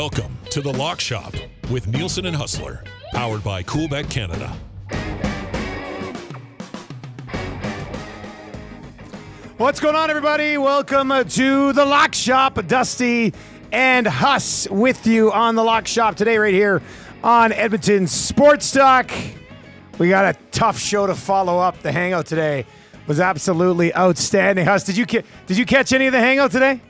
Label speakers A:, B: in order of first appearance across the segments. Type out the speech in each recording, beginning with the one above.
A: Welcome to The Lock Shop with Nielson and Hustler, powered by Coolbet Canada.
B: What's going on, everybody? Welcome to The Lock Shop. Dusty and Huss with you on The Lock Shop today right here on Edmonton Sports Talk. We got a tough show to follow up. The hangout today was absolutely outstanding. Huss, did you catch any of the hangout today?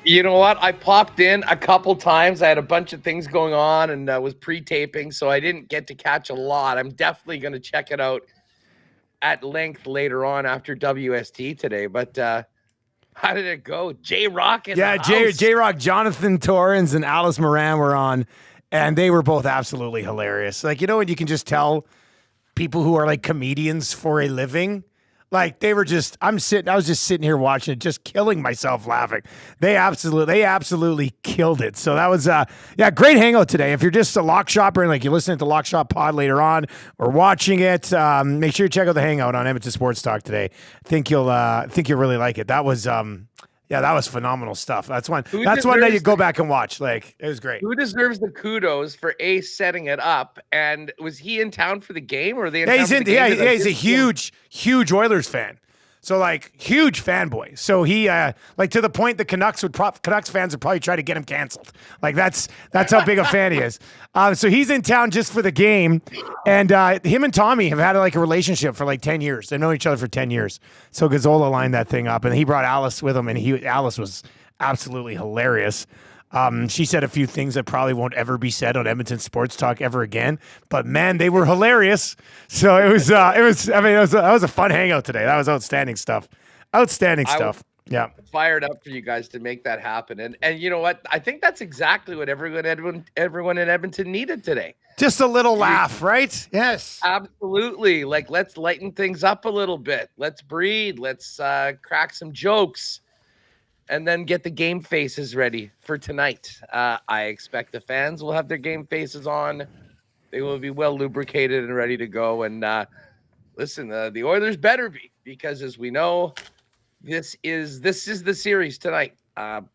C: You know what? I popped in a couple times. I had a bunch of things going on and was pre-taping, so I didn't get to catch a lot. I'm definitely going to check it out at length later on after WST today. But how did it go? J-Rock in the house.
B: J-Rock, Jonathan Torrens, and Alice Moran were on, and they were both absolutely hilarious. Like, you know, when you can just tell people who are like comedians for a living. Like they were just, I was just sitting here watching it, just killing myself laughing. They absolutely killed it. So that was, great hangout today. If you're just a lock shopper and like you're listening to Lock Shop Pod later on or watching it, make sure you check out the hangout on Edmonton Sports Talk today. I think you'll really like it. That was, that was phenomenal stuff. That's one that you go back and watch. Like, it was great.
C: Who deserves the kudos for setting it up? And was he in town for the game, or are they in town for the game?
B: He's a huge Oilers fan. So like huge fanboy. So he like to the point the Canucks fans would probably try to get him canceled. Like that's how big a fan he is. So he's in town just for the game, and him and Tommy have had like a relationship for like 10 years. They've known each other for 10 years. So Gazzola lined that thing up, and he brought Alice with him, and Alice was absolutely hilarious. She said a few things that probably won't ever be said on Edmonton Sports Talk ever again, but man, they were hilarious. So it was a fun hangout today. That was outstanding stuff. Yeah.
C: Fired up for you guys to make that happen. And you know what? I think that's exactly what everyone in Edmonton needed today.
B: Just a little laugh, right? Yes.
C: Absolutely. Like, let's lighten things up a little bit. Let's breathe. Let's crack some jokes. And then get the game faces ready for tonight. I expect the fans will have their game faces on. They will be well lubricated and ready to go. And listen, the Oilers better be, because as we know, this is the series tonight.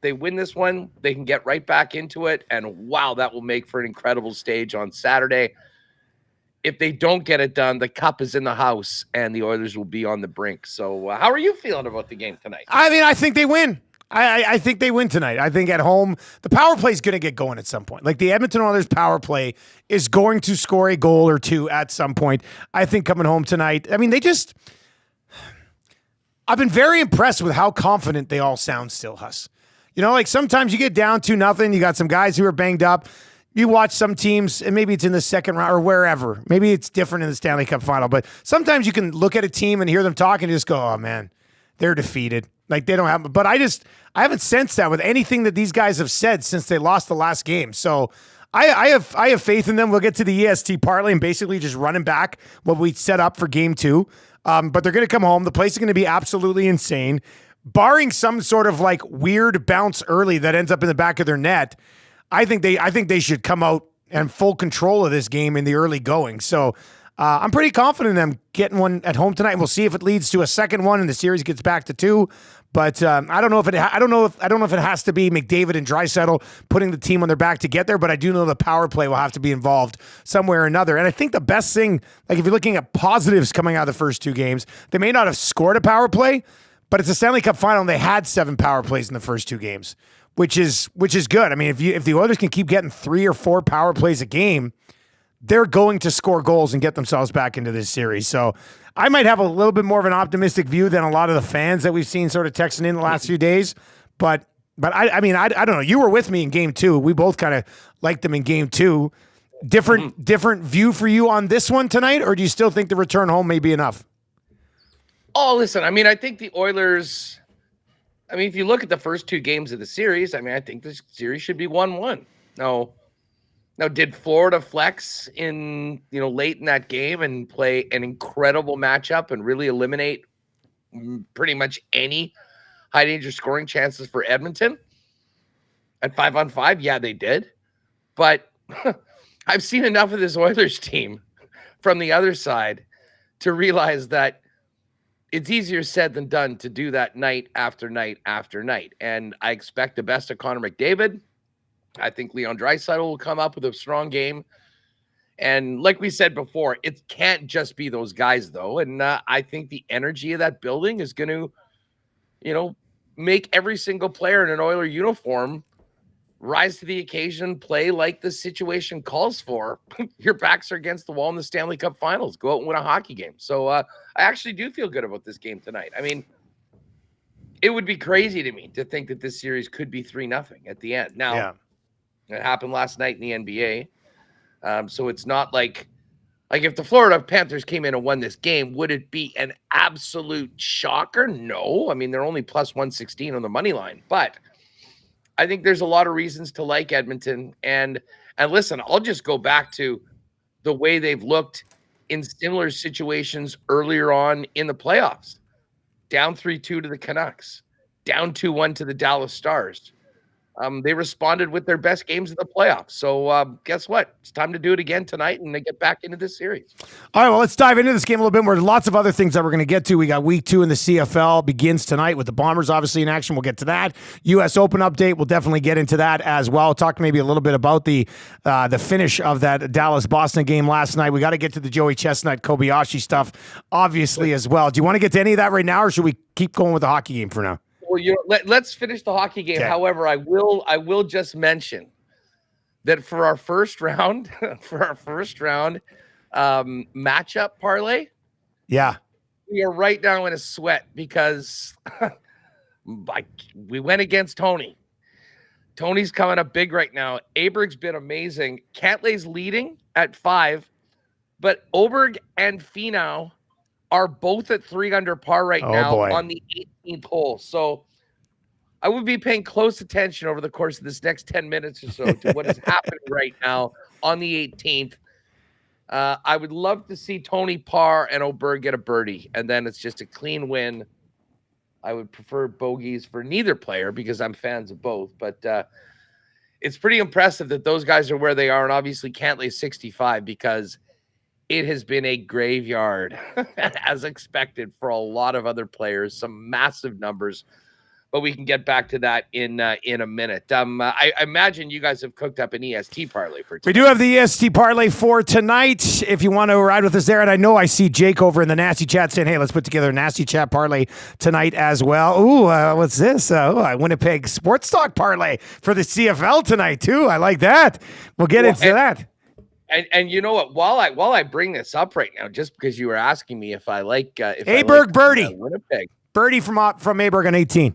C: They win this one, they can get right back into it. And wow, that will make for an incredible stage on Saturday. If they don't get it done, the cup is in the house and the Oilers will be on the brink. So how are you feeling about the game tonight?
B: I mean, I think they win. I think they win tonight. I think at home, the power play is going to get going at some point. Like the Edmonton Oilers power play is going to score a goal or two at some point. I think coming home tonight, I mean, I've been very impressed with how confident they all sound still, Huss. You know, like sometimes you get down 2-0, you got some guys who are banged up. You watch some teams, and maybe it's in the second round or wherever. Maybe it's different in the Stanley Cup Final, but sometimes you can look at a team and hear them talk and just go, oh man, they're defeated. Like they don't have, but I haven't sensed that with anything that these guys have said since they lost the last game. So I have faith in them. We'll get to the EST parlay and basically just running back what we set up for game 2. But they're going to come home. The place is going to be absolutely insane, barring some sort of like weird bounce early that ends up in the back of their net. I think they should come out and full control of this game in the early going. So I'm pretty confident in them getting one at home tonight. We'll see if it leads to a second one and the series gets back to 2. But I don't know if it has to be McDavid and Draisaitl putting the team on their back to get there. But I do know the power play will have to be involved somewhere or another. And I think the best thing, like if you're looking at positives coming out of the first 2 games, they may not have scored a power play, but it's a Stanley Cup Final and they had 7 power plays in the first 2 games, which is good. I mean, if the Oilers can keep getting 3 or 4 power plays a game, they're going to score goals and get themselves back into this series. So I might have a little bit more of an optimistic view than a lot of the fans that we've seen sort of texting in the last few days. But I mean, I don't know. You were with me in game 2. We both kind of liked them in game 2. Different view for you on this one tonight, or do you still think the return home may be enough?
C: Oh, listen, I mean, I think the Oilers, I mean, if you look at the first 2 games of the series, I mean, I think this series should be 1-1. Now, did Florida flex in, late in that game and play an incredible matchup and really eliminate pretty much any high danger scoring chances for Edmonton at 5-on-5? Yeah, they did. But I've seen enough of this Oilers team from the other side to realize that it's easier said than done to do that night after night after night. And I expect the best of Connor McDavid. I think Leon Draisaitl will come up with a strong game. And like we said before, it can't just be those guys, though. And I think the energy of that building is going to, make every single player in an Oiler uniform rise to the occasion, play like the situation calls for. Your backs are against the wall in the Stanley Cup Finals. Go out and win a hockey game. So I actually do feel good about this game tonight. I mean, it would be crazy to me to think that this series could be 3-0 at the end. Now, It happened last night in the NBA. So it's not like if the Florida Panthers came in and won this game, would it be an absolute shocker? No. I mean, they're only plus 116 on the money line. But I think there's a lot of reasons to like Edmonton. And listen, I'll just go back to the way they've looked in similar situations earlier on in the playoffs. Down 3-2 to the Canucks. Down 2-1 to the Dallas Stars. They responded with their best games of the playoffs. So guess what? It's time to do it again tonight and they get back into this series.
B: All right, well, let's dive into this game a little bit more. There's lots of other things that we're going to get to. We got week 2 in the CFL begins tonight with the Bombers obviously in action. We'll get to that. U.S. Open update. We'll definitely get into that as well. Talk maybe a little bit about the finish of that Dallas-Boston game last night. We got to get to the Joey Chestnut, Kobayashi stuff obviously as well. Do you want to get to any of that right now or should we keep going with the hockey game for now?
C: Well, let's finish the hockey game.
B: Okay.
C: However, I will just mention that for our first round, matchup parlay, we are right now in a sweat because we went against Tony. Tony's coming up big right now. Aberg's been amazing. Cantlay's leading at 5, but Oberg and Finau are both at 3 under par right now on the 18th hole. So I would be paying close attention over the course of this next 10 minutes or so to what is happening right now on the 18th. I would love to see Tony par and Oberg get a birdie, and then it's just a clean win. I would prefer bogeys for neither player because I'm fans of both, but it's pretty impressive that those guys are where they are, and obviously Cantley's 65 because it has been a graveyard, as expected, for a lot of other players, some massive numbers, but we can get back to that in a minute. I imagine you guys have cooked up an EST parlay for tonight.
B: We do have the EST parlay for tonight, if you want to ride with us there. And I know I see Jake over in the Nasty Chat saying, hey, let's put together a Nasty Chat parlay tonight as well. Ooh, what's this? Winnipeg Sports Talk parlay for the CFL tonight, too. I like that. We'll get into that.
C: And you know what? While I bring this up right now, just because you were asking me if I like
B: Aberg birdie,
C: Winnipeg
B: birdie from Aberg on 18.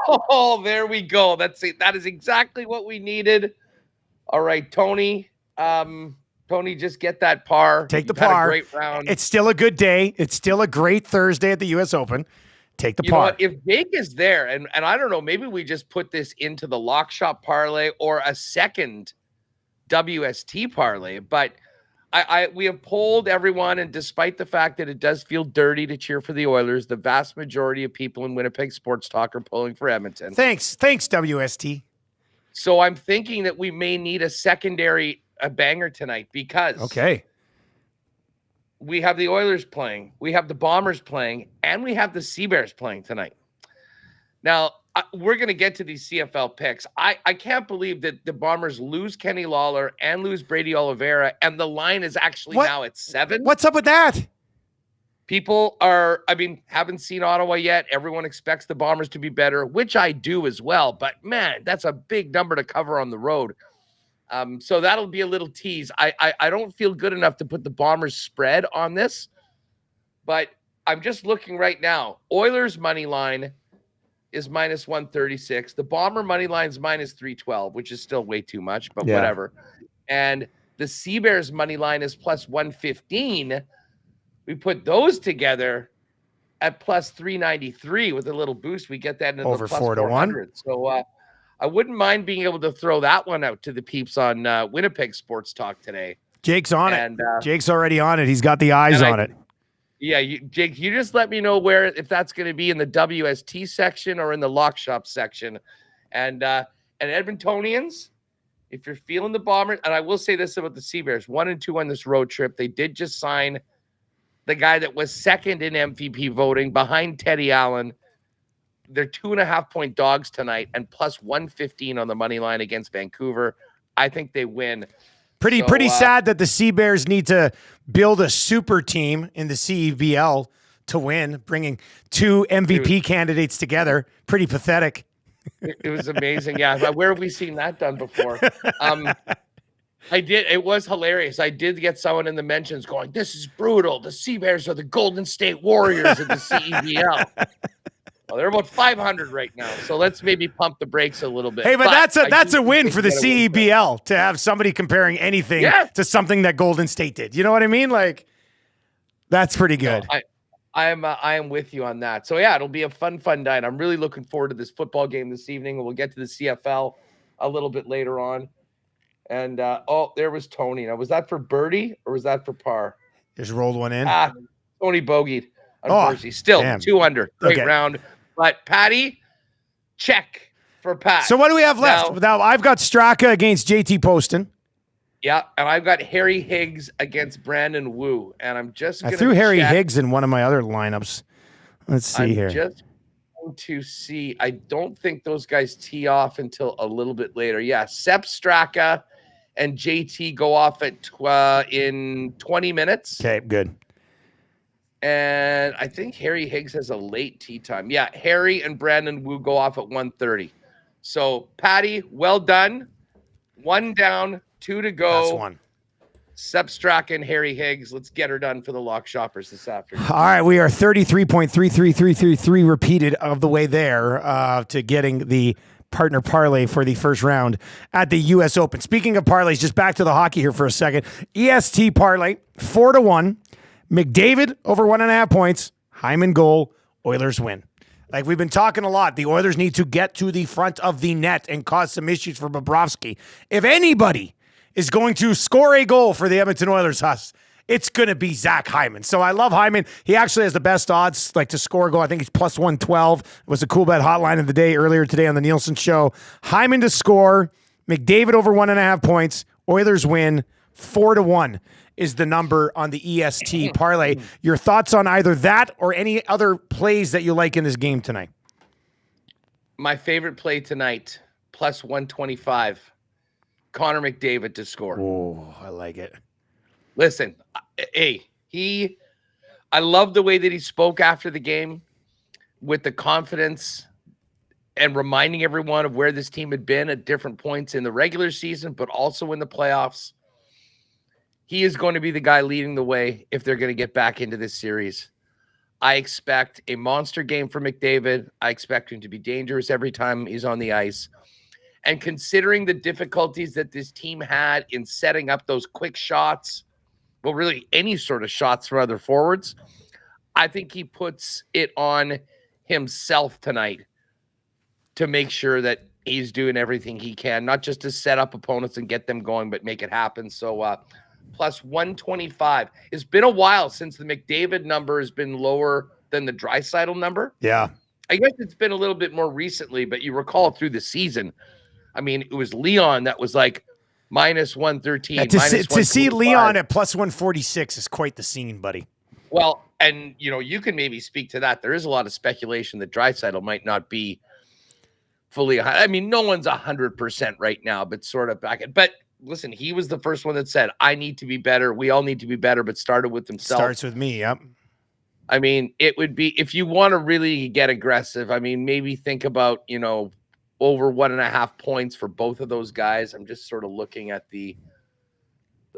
C: Oh, there we go. That's it. That is exactly what we needed. All right, Tony. Tony, just get that par.
B: Take the par.
C: Had a great round.
B: It's still a good day. It's still a great Thursday at the U.S. Open. Take the par.
C: Know what? If Jake is there, and I don't know, maybe we just put this into the lock shop parlay or a second WST parlay, but we have polled everyone, and despite the fact that it does feel dirty to cheer for the Oilers, the vast majority of people in Winnipeg Sports Talk are polling for Edmonton.
B: Thanks WST.
C: So I'm thinking that we may need a banger tonight because we have the Oilers playing, we have the Bombers playing, and we have the Seabears playing tonight. Now, we're going to get to these CFL picks. I can't believe that the Bombers lose Kenny Lawler and lose Brady Oliveira, and the line is actually now at 7.
B: What's up with that?
C: People haven't seen Ottawa yet. Everyone expects the Bombers to be better, which I do as well. But, man, that's a big number to cover on the road. So that'll be a little tease. I don't feel good enough to put the Bombers spread on this, but I'm just looking right now. Oilers money line is minus 136. The Bomber money line is minus 312, which is still way too much, but whatever. And the Seabears money line is plus 115. We put those together at plus 393 with a little boost. We get that into
B: over
C: the plus
B: 4-1.
C: So I wouldn't mind being able to throw that one out to the peeps on Winnipeg Sports Talk today.
B: Jake's on it. Jake's already on it. He's got the eyes on it.
C: Yeah, Jake, you just let me know if that's going to be in the WST section or in the lock shop section. And Edmontonians, if you're feeling the Bombers, and I will say this about the Seabears, 1-2 on this road trip. They did just sign the guy that was second in MVP voting behind Teddy Allen. They're 2.5-point dogs tonight and plus 115 on the money line against Vancouver. I think they win.
B: Pretty sad that the Sea Bears need to build a super team in the CEBL to win, bringing two MVP candidates together. Pretty pathetic.
C: It was amazing. Yeah. Where have we seen that done before? It was hilarious. I did get someone in the mentions going, "This is brutal. The Sea Bears are the Golden State Warriors of the CEBL." Well, they're about 500 right now, so let's maybe pump the brakes a little bit.
B: Hey, but that's a win for the CEBL to have somebody comparing anything to something that Golden State did. You know what I mean? Like, that's pretty good.
C: No, I am with you on that. So yeah, it'll be a fun night. I'm really looking forward to this football game this evening. We'll get to the CFL a little bit later on. And there was Tony. Now, was that for birdie or was that for par?
B: Just rolled one in.
C: Tony bogeyed. Unfortunately, still 2 under. Great round. But Patty, check for Pat.
B: So what do we have left? Now I've got Straka against JT Poston.
C: Yeah, and I've got Harry Higgs against Brandon Wu. And I'm just going to
B: threw Harry Higgs in one of my other lineups. Let's see here.
C: Just going to see. I don't think those guys tee off until a little bit later. Yeah, Sepp Straka and JT go off in 20 minutes.
B: Okay, good.
C: And I think Harry Higgs has a late tee time. Yeah, Harry and Brandon Wu go off at 1:30. So, Patty, well done. 1 down, 2 to go.
B: That's one.
C: Sepp Straka and Harry Higgs. Let's get her done for the lock shoppers this afternoon.
B: All right, we are 33.33333 repeated of the way there to getting the partner parlay for the first round at the U.S. Open. Speaking of parlays, just back to the hockey here for a second. EST parlay, 4-1. McDavid over 1.5 points. Hyman goal. Oilers win. Like we've been talking a lot, the Oilers need to get to the front of the net and cause some issues for Bobrovsky. If anybody is going to score a goal for the Edmonton Oilers, it's going to be Zach Hyman. So I love Hyman. He actually has the best odds to score a goal. I think he's plus 112. It was a Coolbet hotline of the day earlier today on the Nielsen show. Hyman to score. McDavid over 1.5 points. Oilers win 4-1. Is the number on the EST parlay. Your thoughts on either that or any other plays that you like in this game tonight?
C: My favorite play tonight, plus 125. Connor McDavid to score.
B: Oh, I like it.
C: Listen, I love the way that he spoke after the game with the confidence and reminding everyone of where this team had been at different points in the regular season, but also in the playoffs. He is going to be the guy leading the way if they're going to get back into this series. I expect a monster game for McDavid. I expect him to be dangerous every time he's on the ice. And considering the difficulties that this team had in setting up those quick shots, well, really any sort of shots from other forwards, I think he puts it on himself tonight to make sure that he's doing everything he can, not just to set up opponents and get them going, but make it happen. So, plus 125. It's been a while since the McDavid number has been lower than the Draisaitl number.
B: Yeah.
C: I guess it's been a little bit more recently, but you recall through the season, I mean, it was Leon that was like minus 113.
B: Yeah, to see Leon at plus 146 is quite the scene, buddy.
C: Well, and, you can maybe speak to that. There is a lot of speculation that Draisaitl might not be fully. I mean, no one's 100% right now, but sort of back at. But listen, he was the first one that said, I need to be better. We all need to be better, but started with himself.
B: Starts with me, yep.
C: I mean, it would be, if you want to really get aggressive, I mean, maybe think about, over 1.5 points for both of those guys. I'm just sort of looking at the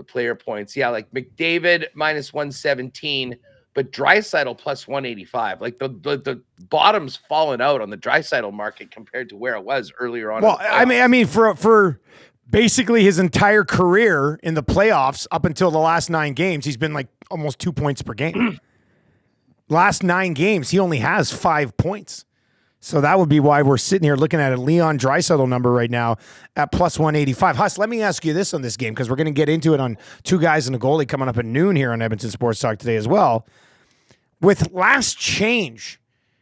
C: player points. Yeah, like McDavid minus 117, but Draisaitl plus 185. Like the bottom's fallen out on the Draisaitl market compared to where it was earlier on.
B: Well, I mean, for basically his entire career in the playoffs up until the last 9 games, he's been like almost 2 points per game. Last 9 games, he only has 5 points. So that would be why we're sitting here looking at a Leon Draisaitl number right now at plus 185. Huss, let me ask you this on this game, because we're going to get into it on 2 guys and a goalie coming up at noon here on Edmonton Sports Talk today as well. With last change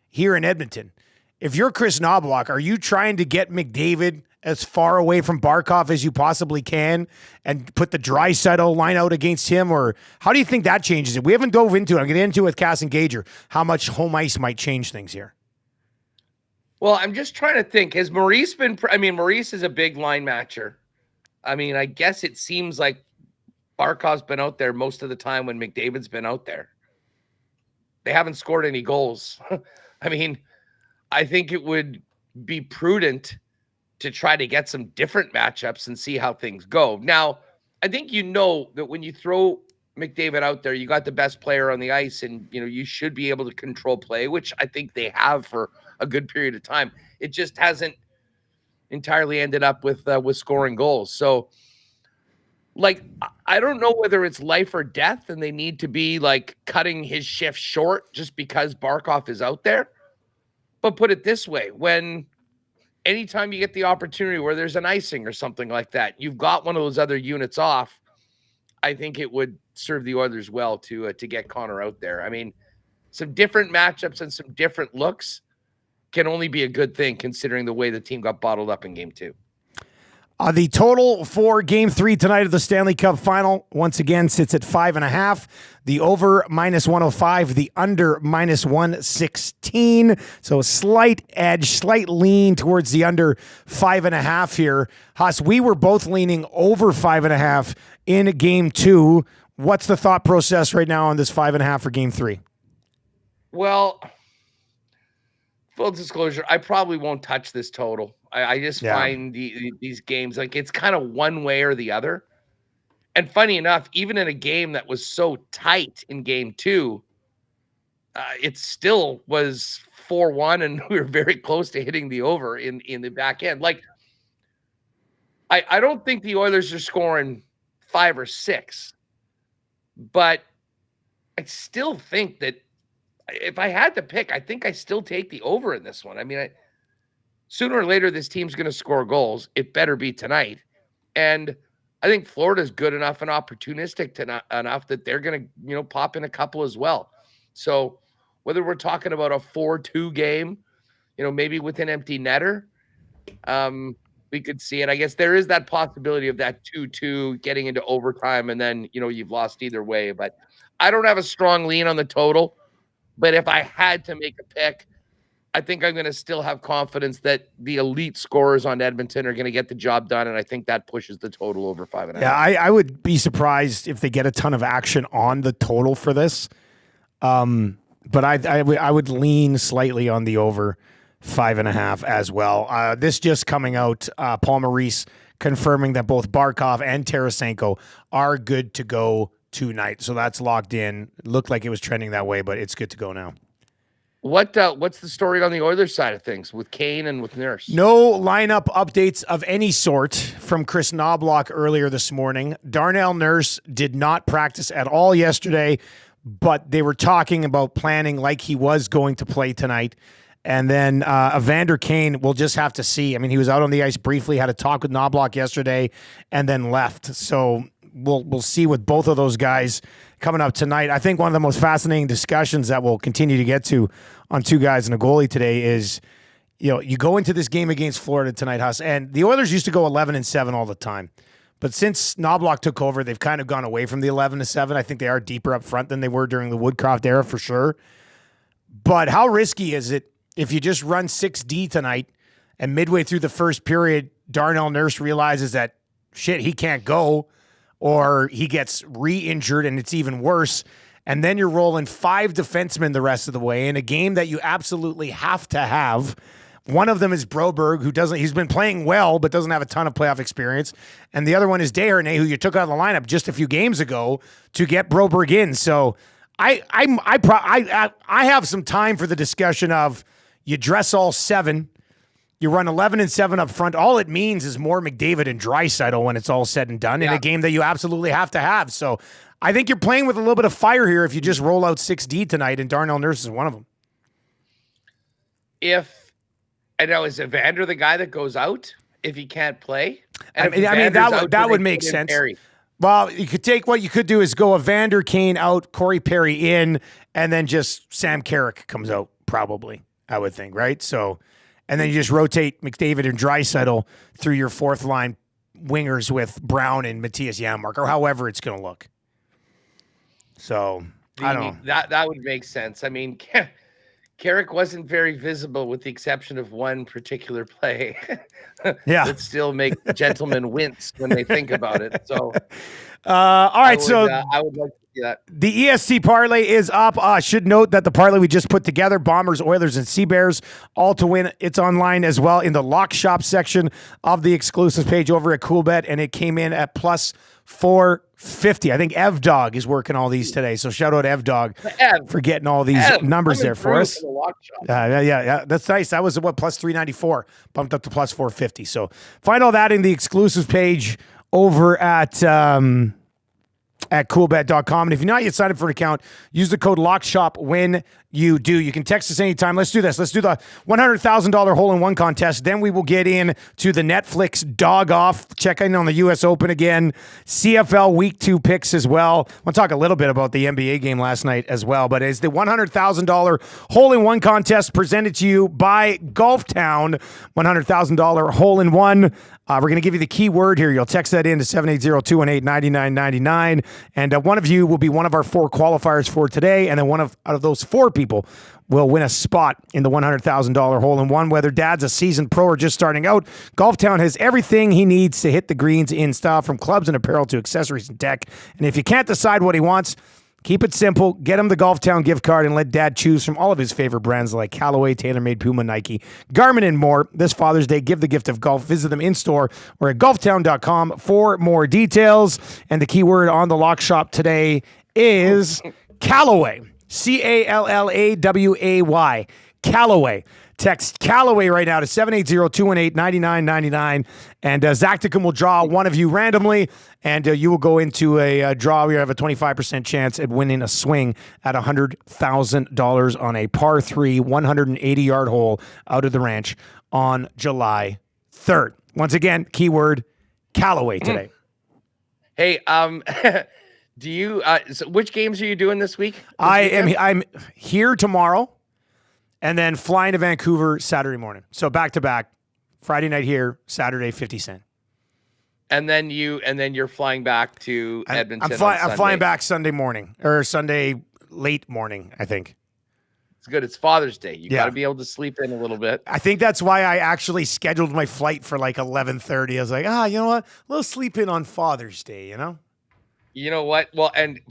B: here in Edmonton, if you're Chris Knobloch, are you trying to get McDavid as far away from Barkov as you possibly can and put the Draisaitl line out against him? Or how do you think that changes it? We haven't dove into it. I'm going to get into it with Cass and Gager, how much home ice might change things here.
C: Well, I'm just trying to think. Has Maurice been – Maurice is a big line matcher. I mean, I guess it seems like Barkov's been out there most of the time when McDavid's been out there. They haven't scored any goals. I mean, I think it would be prudent to try to get some different matchups and see how things go. Now, I think that when you throw McDavid out there, you got the best player on the ice, and you should be able to control play, which I think they have for a good period of time. It just hasn't entirely ended up with scoring goals. So, like, I don't know whether it's life or death, and they need to be like cutting his shift short just because Barkov is out there. But put it this way, anytime you get the opportunity where there's an icing or something like that, you've got one of those other units off. I think it would serve the Oilers well to get Connor out there. I mean, some different matchups and some different looks can only be a good thing considering the way the team got bottled up in Game 2.
B: The total for Game 3 tonight of the Stanley Cup Final, once again, sits at 5.5. The over -105, the under -116. So a slight edge, slight lean towards the under 5.5 here. Huss, we were both leaning over 5.5 in Game 2. What's the thought process right now on this 5.5 for Game 3?
C: Well, full disclosure, I probably won't touch this total. I just find these games, like, it's kind of one way or the other. And funny enough, even in a game that was so tight in Game 2, it still was 4-1, and we were very close to hitting the over in the back end. Like, I don't think the Oilers are scoring 5 or 6, but I still think that if I had to pick, I think I still take the over in this one. I mean, sooner or later, this team's going to score goals. It better be tonight. And I think Florida's good enough and opportunistic enough that they're going to, pop in a couple as well. So whether we're talking about a 4-2 game, maybe with an empty netter, we could see it. I guess there is that possibility of that 2-2 getting into overtime, and then, you've lost either way. But I don't have a strong lean on the total. But if I had to make a pick, I think I'm going to still have confidence that the elite scorers on Edmonton are going to get the job done, and I think that pushes the total over 5.5.
B: Yeah, I would be surprised if they get a ton of action on the total for this. But I would lean slightly on the over 5.5 as well. This just coming out, Paul Maurice confirming that both Barkov and Tarasenko are good to go tonight. So that's locked in. It looked like it was trending that way, but it's good to go now.
C: What's the story on the Oilers side of things with Kane and with Nurse?
B: No lineup updates of any sort from Chris Knobloch earlier this morning. Darnell Nurse did not practice at all yesterday, but they were talking about planning like he was going to play tonight. And then Evander Kane, we'll just have to see. I mean, he was out on the ice briefly, had a talk with Knobloch yesterday, and then left. So we'll see with both of those guys coming up tonight. I think one of the most fascinating discussions that we'll continue to get to on Two Guys and a Goalie today is, you go into this game against Florida tonight, Huss, and the Oilers used to go 11-7 all the time. But since Knobloch took over, they've kind of gone away from the 11-7. I think they are deeper up front than they were during the Woodcroft era for sure. But how risky is it if you just run 6D tonight and midway through the first period, Darnell Nurse realizes that, shit, he can't go, or he gets re-injured and it's even worse, and then you're rolling 5 defensemen the rest of the way in a game that you absolutely have to have. One of them is Broberg, he's been playing well, but doesn't have a ton of playoff experience. And the other one is Desharnais, who you took out of the lineup just a few games ago to get Broberg in. So I have some time for the discussion of you dress all 7, you run 11-7 up front. All it means is more McDavid and Draisaitl when it's all said and done in a game that you absolutely have to have. So I think you're playing with a little bit of fire here if you just roll out 6D tonight, and Darnell Nurse is one of them.
C: Is Evander the guy that goes out if he can't play?
B: And that would make sense. Perry? Well, you could take what you could do is go Evander Kane out, Corey Perry in, and then just Sam Carrick comes out probably, I would think, right? So, and then you just rotate McDavid and Draisaitl through your fourth line wingers with Brown and Matthias Janmark, or however it's going to look. So, I don't know.
C: That would make sense. I mean, Carrick wasn't very visible with the exception of one particular play.
B: Yeah.
C: That still make gentlemen wince when they think about it. So,
B: all right.
C: I would like to see that.
B: The ESC parlay is up. I should note that the parlay we just put together, Bombers, Oilers, and Sea Bears, all to win. It's online as well in the lock shop section of the exclusive page over at Coolbet, and it came in at plus 450. I think Ev Dog is working all these today, so shout out Ev Dog for getting all these numbers there for us. Yeah, that's nice. That was plus 394, bumped up to plus 450. So find all that in the exclusive page over at coolbet.com. And if you're not yet signed up for an account, use the code LOCKSHOP when you do. You can text us anytime. Let's do this. Let's do the $100,000 hole-in-one contest. Then we will get in to the Netflix dog off. Check in on the U.S. Open again. CFL Week 2 picks as well. I'll talk a little bit about the NBA game last night as well. But it's the $100,000 hole-in-one contest presented to you by Golf Town. $100,000 hole-in-one. We're going to give you the key word here. You'll text that in to 780-218-9999. And one of you will be one of our 4 qualifiers for today. And then out of those 4 people will win a spot in the $100,000 hole-in-one. Whether dad's a seasoned pro or just starting out, Golf Town has everything he needs to hit the greens in style, from clubs and apparel to accessories and tech. And if you can't decide what he wants, keep it simple. Get him the Golf Town gift card and let Dad choose from all of his favorite brands like Callaway, TaylorMade, Puma, Nike, Garmin, and more. This Father's Day, give the gift of golf. Visit them in-store or at golftown.com for more details. And the keyword on the lock shop today is Callaway. Callaway. Callaway. Text Callaway right now to 780-218-9999. And Zacticum will draw one of you randomly, and you will go into a draw where you have a 25% chance at winning a swing at $100,000 on a par 3 180-yard hole out of the ranch on July 3rd. Once again, keyword Callaway today.
C: Hey, do you? So which games are you doing this week?
B: I'm here tomorrow, and then flying to Vancouver Saturday morning. So back to back, Friday night here, Saturday 50 Cent.
C: And then you're flying back to Edmonton.
B: I'm flying back Sunday morning or Sunday late morning, I think.
C: It's good. It's Father's Day. You got to be able to sleep in a little bit.
B: I think that's why I actually scheduled my flight for like 11:30. I was like, you know what? A little sleep in on Father's Day, you know?
C: You know what? Well, and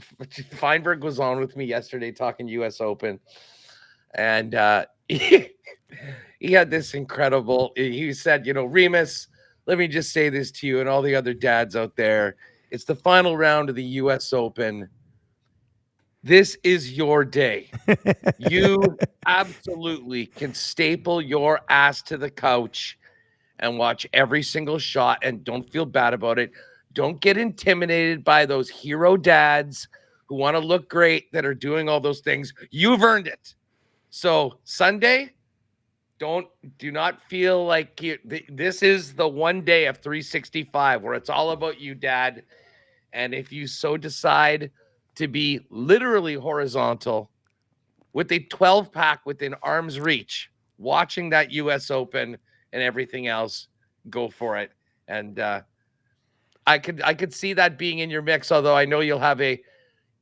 C: Feinberg was on with me yesterday talking U.S. Open. And he had this incredible, he said, Remus, let me just say this to you and all the other dads out there. It's the final round of the U.S. Open. This is your day. You absolutely can staple your ass to the couch and watch every single shot and don't feel bad about it. Don't get intimidated by those hero dads who want to look great that are doing all those things. You've earned it. So Sunday, do not feel like this is the one day of 365 where it's all about you, Dad. And if you so decide to be literally horizontal with a 12-pack within arm's reach, watching that U.S. Open and everything else, go for it. And I could see that being in your mix, although I know you'll have a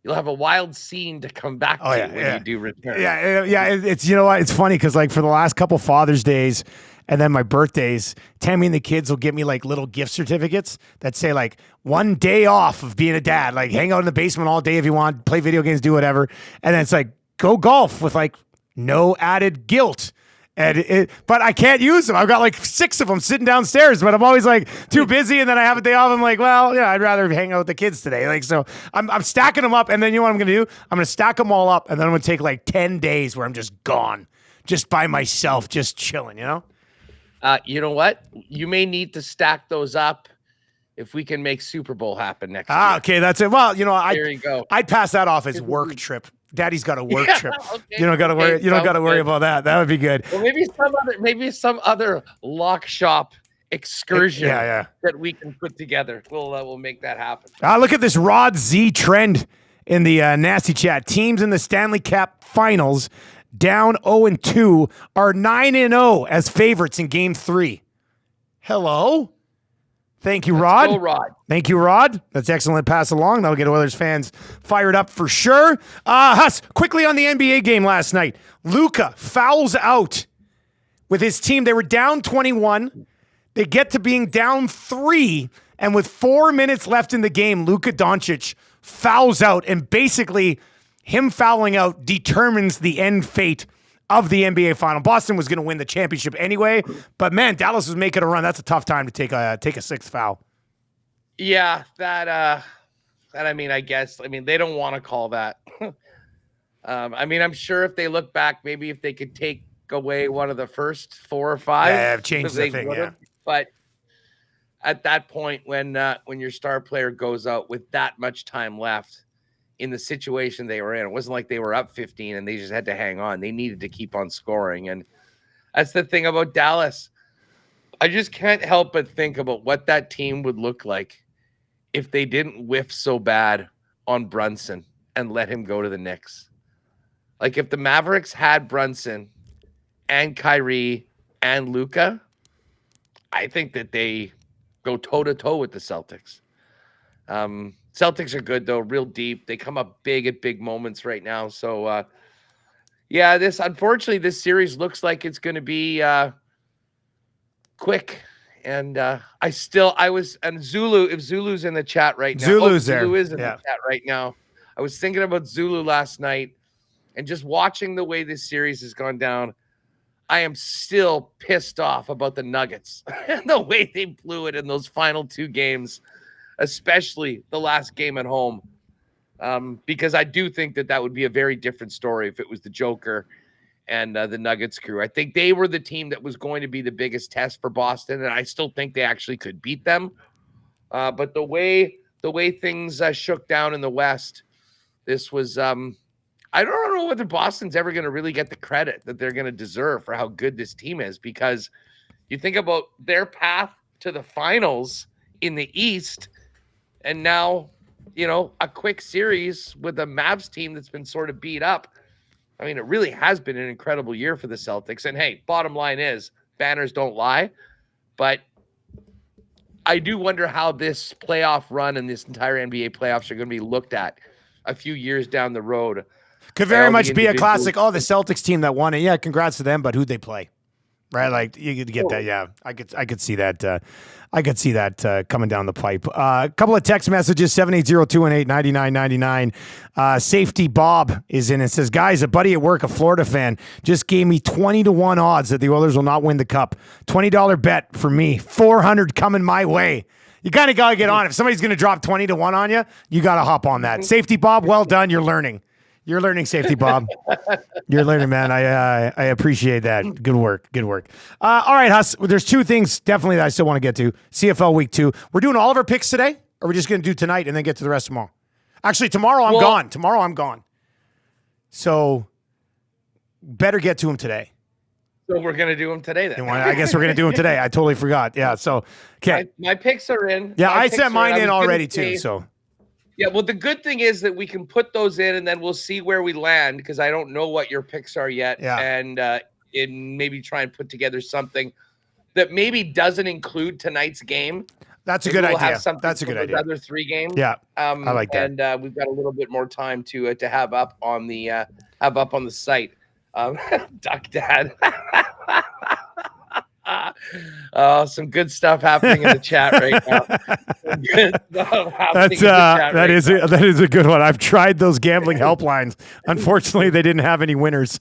C: wild scene to come back to when you do return.
B: Yeah. It's, you know what? It's funny because like for the last couple Father's Days and then my birthdays, Tammy and the kids will give me like little gift certificates that say like 1 day off of being a dad, like hang out in the basement all day if you want, play video games, do whatever. And then it's like, go golf with like no added guilt. But I can't use them. I've got like 6 of them sitting downstairs, but I'm always like too busy. And then I have a day off. I'm like, well, yeah, I'd rather hang out with the kids today. Like, so I'm stacking them up. And then you know what I'm going to do? I'm going to stack them all up. And then I'm going to take like 10 days where I'm just gone, just by myself, just chilling, you know?
C: You know what? You may need to stack those up if we can make Super Bowl happen next year.
B: Okay. That's it. Well,
C: there you go.
B: I'd pass that off as work trip. Daddy's got a work trip. Okay, you don't got to worry. You don't got to worry about that. That would be good.
C: Well, maybe some other lock shop excursion that we can put together. We'll make that happen.
B: Look at this Rod Z trend in the nasty chat. Teams in the Stanley Cup Finals down 0-2 are 9-0 as favorites in Game 3. Hello. Thank you, Rod.
C: Go, Rod.
B: Thank you, Rod. That's excellent. Pass along. That'll get Oilers fans fired up for sure. Huss, quickly on the NBA game last night. Luka fouls out with his team. They were down 21. They get to being down 3. And with 4 minutes left in the game, Luka Doncic fouls out. And basically, him fouling out determines the end fate of the NBA Final. Boston was going to win the championship anyway, but man, Dallas was making a run. That's a tough time to take a sixth foul.
C: Yeah, that I mean, I guess, they don't want to call that. I'm sure if they look back, maybe if they could take away one of the first 4 or 5,
B: yeah, change the thing. Yeah,
C: but at that point, when your star player goes out with that much time left, in the situation they were in, it wasn't like they were up 15 and they just had to hang on. They needed to keep on scoring. And that's the thing about Dallas. I just can't help but think about what that team would look like if they didn't whiff so bad on Brunson and let him go to the Knicks. Like if the Mavericks had Brunson and Kyrie and Luka, I think that they go toe-to-toe with the Celtics. Celtics are good, though, real deep. They come up big at big moments right now. So, unfortunately, this series looks like it's going to be quick. And Zulu, if Zulu's in the chat right now.
B: Zulu's there.
C: Zulu is in the chat right now. I was thinking about Zulu last night and just watching the way this series has gone down. I am still pissed off about the Nuggets and the way they blew it in those final 2 games, especially the last game at home, because I do think that would be a very different story if it was the Joker and the Nuggets crew. I think they were the team that was going to be the biggest test for Boston, and I still think they actually could beat them. But the way things shook down in the West, this was I don't know whether Boston's ever going to really get the credit that they're going to deserve for how good this team is, because you think about their path to the finals in the East, and now, a quick series with a Mavs team that's been sort of beat up. It really has been an incredible year for the Celtics. And hey, bottom line is banners don't lie, but I do wonder how this playoff run and this entire NBA playoffs are going to be looked at a few years down the road.
B: Could very much be a classic. Oh, the Celtics team that won it. Yeah, congrats to them, but who'd they play? Right, like you could get that. Yeah, I could see that. I could see that coming down the pipe. A couple of text messages: 780-218-9999. Safety Bob is in and says, "Guys, a buddy at work, a Florida fan, just gave me 20-1 odds that the Oilers will not win the cup. $20 bet for me. 400 coming my way." You kind of gotta get on. If somebody's gonna drop 20-1 on you, you gotta hop on that. Safety Bob, well done. You're learning. You're learning, Safety Bob. You're learning, man. I appreciate that. Good work. Good work. All right, Huss. There's 2 things definitely that I still want to get to. CFL Week 2. We're doing all of our picks today, or we're just going to do tonight and then get to the rest tomorrow? Actually, tomorrow I'm gone. Tomorrow I'm gone. So better get to them today.
C: So we're going to do them today then.
B: I guess we're going to do them today. I totally forgot. Yeah. So, okay.
C: My picks are in.
B: Yeah, I sent mine in already too. So.
C: Yeah, well, the good thing is that we can put those in and then we'll see where we land, because I don't know what your picks are yet.
B: Yeah.
C: And maybe try and put together something that maybe doesn't include tonight's game.
B: That's a good idea. That's a good idea.
C: Other 3 games.
B: Yeah, I like that.
C: And we've got a little bit more time to have up on the site. Duck Dad. Some good stuff happening in the chat right now.
B: That is a good one. I've tried those gambling helplines. Unfortunately, they didn't have any winners.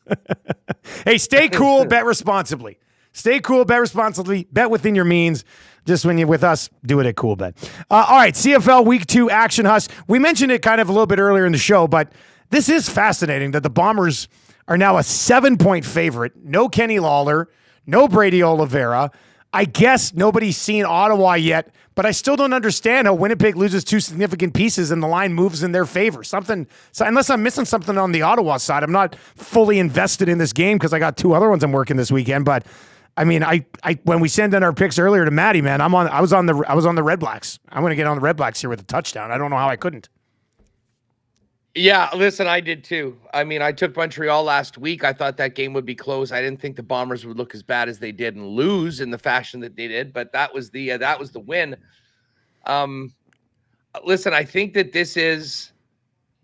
B: Hey, stay cool, bet responsibly. Stay cool, bet responsibly, bet within your means. Just when you're with us, do it at Coolbet. All right, CFL Week 2 action, Huss. We mentioned it kind of a little bit earlier in the show, but this is fascinating that the Bombers are now a 7-point favorite. No Kenny Lawler. No Brady Oliveira. I guess nobody's seen Ottawa yet, but I still don't understand how Winnipeg loses 2 significant pieces and the line moves in their favor. So unless I'm missing something on the Ottawa side, I'm not fully invested in this game because I got 2 other ones I'm working this weekend. But I when we sent in our picks earlier to Maddie, man, I was on the Red Blacks. I'm going to get on the Red Blacks here with a touchdown. I don't know how I couldn't.
C: Yeah, listen, I did too. I took Montreal last week. I thought that game would be close. I didn't think the Bombers would look as bad as they did and lose in the fashion that they did, but that was the win. Listen, I think that this is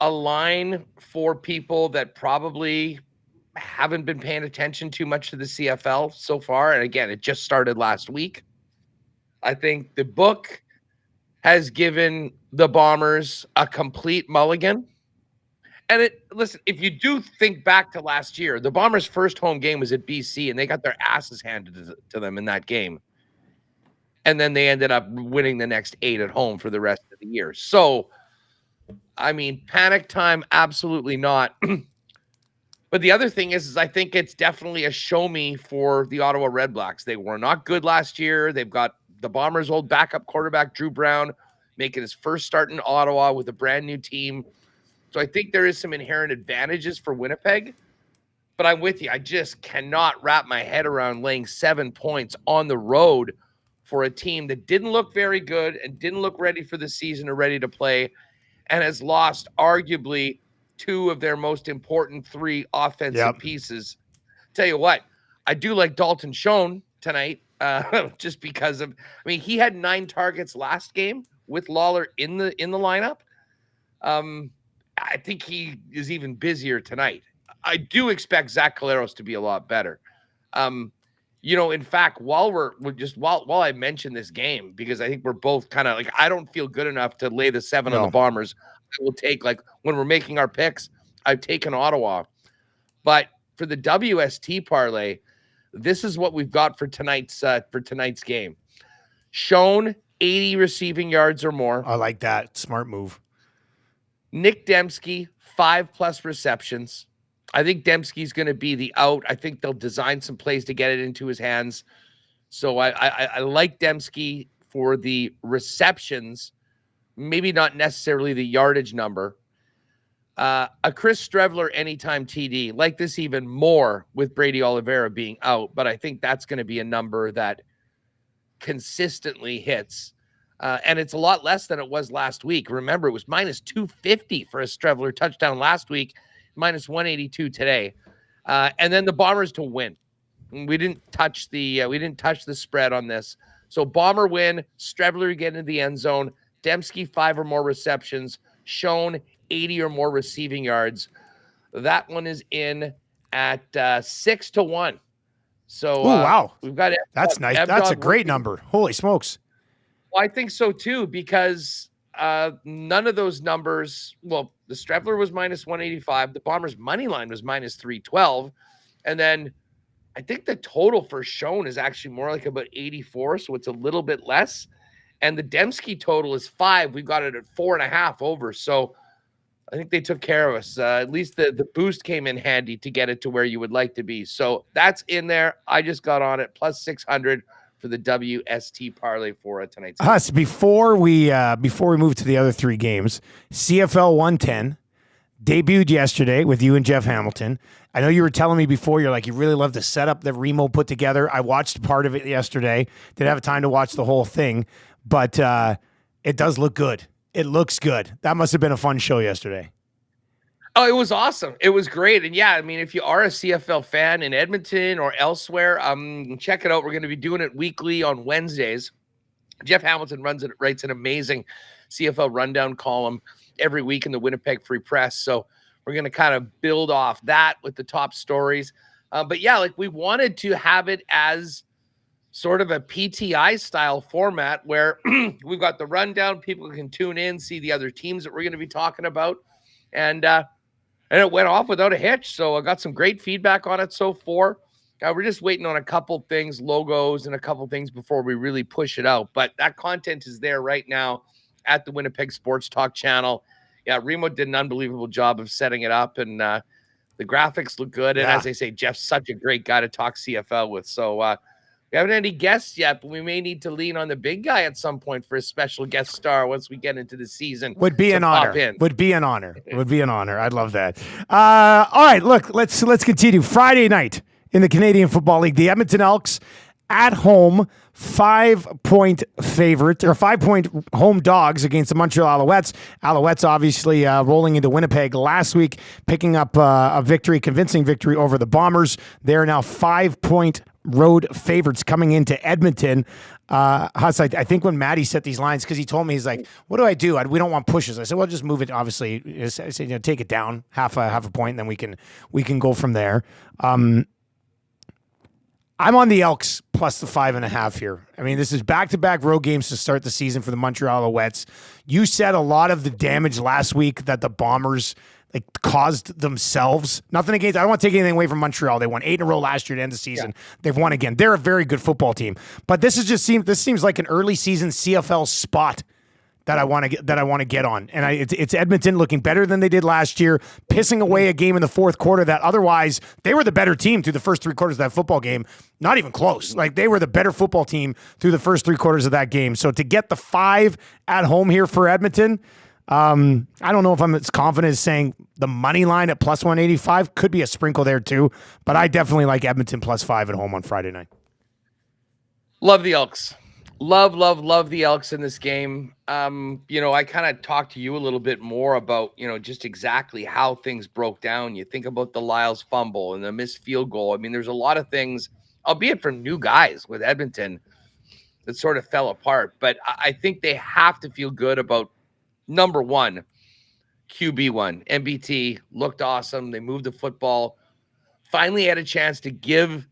C: a line for people that probably haven't been paying attention too much to the CFL so far. And again, it just started last week. I think the book has given the Bombers a complete mulligan. And listen, if you do think back to last year, the Bombers' first home game was at BC, and they got their asses handed to them in that game. And then they ended up winning the next 8 at home for the rest of the year. So, I mean, panic time, absolutely not. But the other thing is I think it's definitely a show me for the Ottawa Redblacks. They were not good last year. They've got the Bombers' old backup quarterback, Drew Brown, making his first start in Ottawa with a brand new team. So I think there is some inherent advantages for Winnipeg. But I'm with you. I just cannot wrap my head around laying 7 points on the road for a team that didn't look very good and didn't look ready for the season or ready to play, and has lost arguably 2 of their most important 3 offensive pieces. Tell you what, I do like Dalton Schoen tonight, just because of, I mean, he had 9 targets last game with Lawler in the lineup. I think he is even busier tonight. I do expect Zach Caleros to be a lot better. In fact, while I mention this game, because I think we're both kind of like, I don't feel good enough to lay the 7 on the Bombers. I will take, like, when we're making our picks, I've taken Ottawa. But for the WST parlay, this is what we've got for tonight's game. Schoen, 80 receiving yards or more.
B: I like that. Smart move.
C: Nick Dembski, 5+ receptions. I think Dembski's going to be the out. I think they'll design some plays to get it into his hands. So I like Dembski for the receptions, maybe not necessarily the yardage number. A Chris Streveler anytime TD, like this even more with Brady Oliveira being out, but I think that's going to be a number that consistently hits. And it's a lot less than it was last week. Remember, it was minus 250 for a Streveler touchdown last week, minus 182 today. And then the Bombers to win. We didn't touch the spread on this. So Bomber win, Streveler get into the end zone, Dembski 5 or more receptions, Schoen 80 or more receiving yards. That one is in at 6-1. So
B: wow,
C: we've got
B: that's nice. That's a great number. Holy smokes.
C: Well, I think so too, because none of those numbers. Well, the Streveler was minus 185. The Bombers money line was minus 312, and then I think the total for Schoen is actually more like about 84, so it's a little bit less. And the Dembski total is 5. We've got it at 4.5 over. So I think they took care of us. At least the boost came in handy to get it to where you would like to be. So that's in there. I just got on it, plus 600 for the WST parlay for tonight's game.
B: Huss, before we move to the other 3 games, CFL 110 debuted yesterday with you and Jeff Hamilton. I know you were telling me before, you're like, you really love the setup that Remo put together. I watched part of it yesterday. Didn't have time to watch the whole thing, but it does look good. It looks good. That must have been a fun show yesterday.
C: Oh, it was awesome. It was great. And yeah, I mean, if you are a CFL fan in Edmonton or elsewhere, check it out. We're going to be doing it weekly on Wednesdays. Jeff Hamilton writes an amazing CFL rundown column every week in the Winnipeg Free Press. So we're going to kind of build off that with the top stories. But yeah, like we wanted to have it as sort of a PTI style format where we've got the rundown. People can tune in, see the other teams that we're going to be talking about. And it went off without a hitch. So I got some great feedback on it so far. We're just waiting on a couple things, logos and a couple things before we really push it out. But that content is there right now at the Winnipeg Sports Talk channel. Yeah, Remo did an unbelievable job of setting it up, and the graphics look good. And as I say, Jeff's such a great guy to talk CFL with. So we haven't had any guests yet, but we may need to lean on the big guy at some point for a special guest star once we get into the season.
B: Would be an honor. Would be an honor. Would be an honor. I'd love that. All right, look, let's continue. Friday night in the Canadian Football League, the Edmonton Elks at home 5-point favorite or 5-point home dogs against the Montreal Alouettes. Alouettes obviously rolling into Winnipeg last week, picking up a convincing victory over the Bombers. They're now 5-point road favorites coming into Edmonton. Huss, I think when Maddie set these lines, because he told me, he's like, what do I do? We don't want pushes. I said, well, just move it. Obviously, I said, take it down half a point, and then we can go from there. I'm on the Elks plus the 5.5 here. I mean, this is back-to-back road games to start the season for the Montreal Alouettes. You said a lot of the damage last week that the Bombers caused themselves. Nothing against. I don't want to take anything away from Montreal. They won 8 in a row last year to end the season. Yeah. They've won again. They're a very good football team. But this seems like an early season CFL spot that I want to get on. And it's Edmonton looking better than they did last year, pissing away a game in the fourth quarter that otherwise they were the better team through the first 3 quarters of that football game. Not even close. They were the better football team through the first 3 quarters of that game. So to get the 5 at home here for Edmonton, I don't know if I'm as confident as saying the money line at plus 185 could be a sprinkle there too, but I definitely like Edmonton plus 5 at home on Friday night.
C: Love the Elks. Love the Elks in this game. I kind of talked to you a little bit more about, just exactly how things broke down. You think about the Lyles fumble and the missed field goal. I mean, there's a lot of things, albeit from new guys with Edmonton, that sort of fell apart. But I think they have to feel good about, number one, QB1. MBT looked awesome. They moved the football. Finally had a chance to give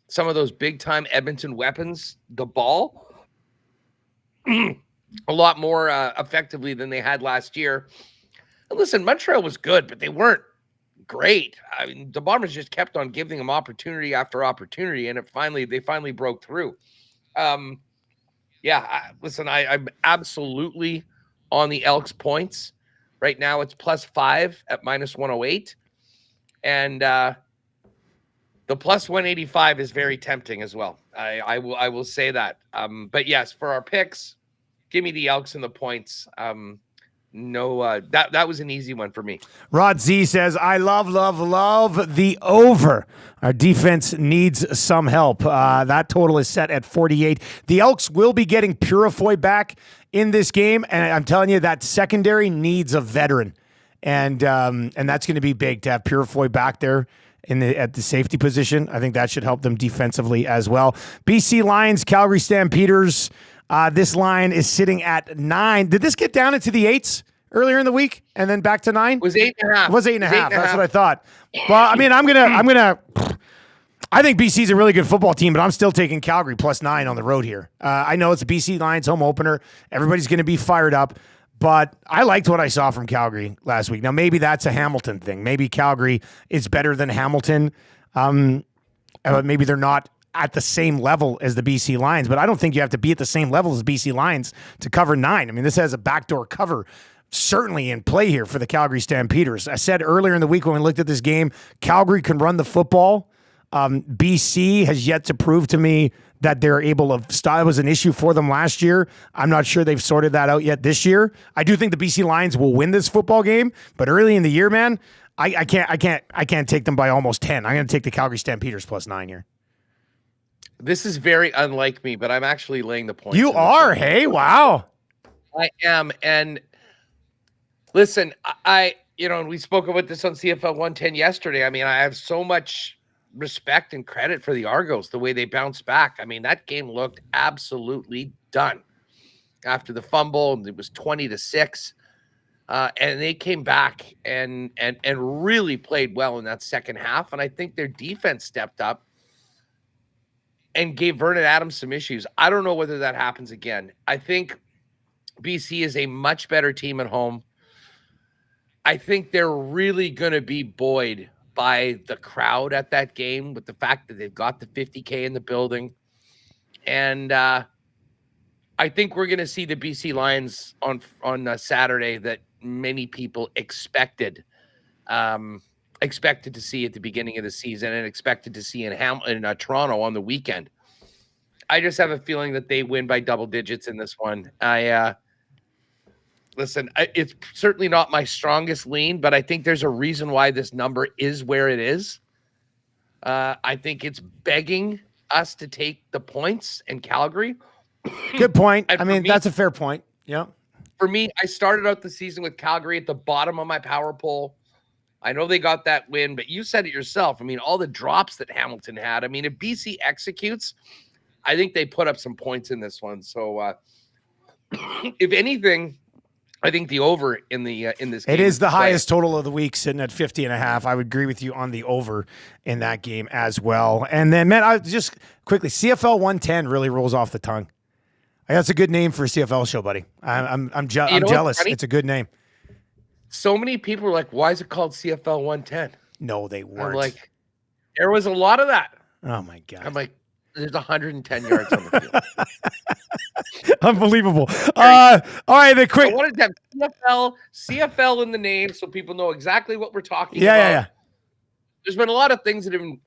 C: some of those big-time Edmonton weapons the ball a lot more effectively than they had last year. And listen, Montreal was good, but they weren't great. I mean, the Bombers just kept on giving them opportunity after opportunity, and they finally broke through. Listen, I'm absolutely on the Elks points. Right now it's plus 5 at minus 108. And the plus 185 is very tempting as well. I will say that. But yes, for our picks, give me the Elks and the points. That was an easy one for me.
B: Rod Z says, I love the over. Our defense needs some help. That total is set at 48. The Elks will be getting Purifoy back in this game, and I'm telling you, that secondary needs a veteran, and that's going to be big to have Purifoy back there at the safety position. I think that should help them defensively as well. BC Lions, Calgary Stampeders. This line is sitting at 9. Did this get down into the 8s earlier in the week and then back to 9?
C: It was 8.5.
B: It was 8.5. That's what I thought. Well, I mean, I think BC's a really good football team, but I'm still taking Calgary plus 9 on the road here. I know it's a BC Lions home opener. Everybody's going to be fired up, but I liked what I saw from Calgary last week. Now, maybe that's a Hamilton thing. Maybe Calgary is better than Hamilton. Maybe they're not at the same level as the BC Lions, but I don't think you have to be at the same level as BC Lions to cover 9. I mean, this has a backdoor cover certainly in play here for the Calgary Stampeders. I said earlier in the week when we looked at this game, Calgary can run the football. BC has yet to prove to me that they're able to style. Was an issue for them last year. I'm not sure they've sorted that out yet this year. I do think the BC Lions will win this football game, but early in the year, man, I can't take them by almost 10. I'm going to take the Calgary Stampeders plus 9 here.
C: This is very unlike me, but I'm actually laying the points.
B: You are? Hey, wow.
C: I am. And listen, and we spoke about this on CFL 110 yesterday. I mean, I have so much respect and credit for the Argos, the way they bounced back. I mean, that game looked absolutely done after the fumble. It was 20-6. And they came back and really played well in that second half. And I think their defense stepped up and gave Vernon Adams some issues. I don't know whether that happens again. I think BC is a much better team at home. I think they're really going to be buoyed by the crowd at that game with the fact that they've got the 50K in the building. And I think we're going to see the BC Lions on Saturday that many people expected to see at the beginning of the season and expected to see in Toronto on the weekend. I just have a feeling that they win by double digits in this one. It's certainly not my strongest lean, but I think there's a reason why this number is where it is. I think it's begging us to take the points in Calgary.
B: Good point.
C: And
B: I mean, that's a fair point. Yeah.
C: For me, I started out the season with Calgary at the bottom of my power poll. I know they got that win, but you said it yourself. I mean, all the drops that Hamilton had. I mean, if BC executes, I think they put up some points in this one. So, if anything, I think the over in this game.
B: It is the highest total of the week, sitting at 50.5. I would agree with you on the over in that game as well. And then, man, I just quickly, CFL 110 really rolls off the tongue. That's a good name for a CFL show, buddy. I'm jealous. It's a good name.
C: So many people are like, "Why is it called CFL 110?"
B: No, they weren't.
C: I'm like, there was a lot of that.
B: Oh my god.
C: I'm like, there's 110 yards on the field.
B: Unbelievable. All right, the quick.
C: I wanted to have CFL in the name so people know exactly what we're talking about.
B: Yeah.
C: There's been a lot of things that have been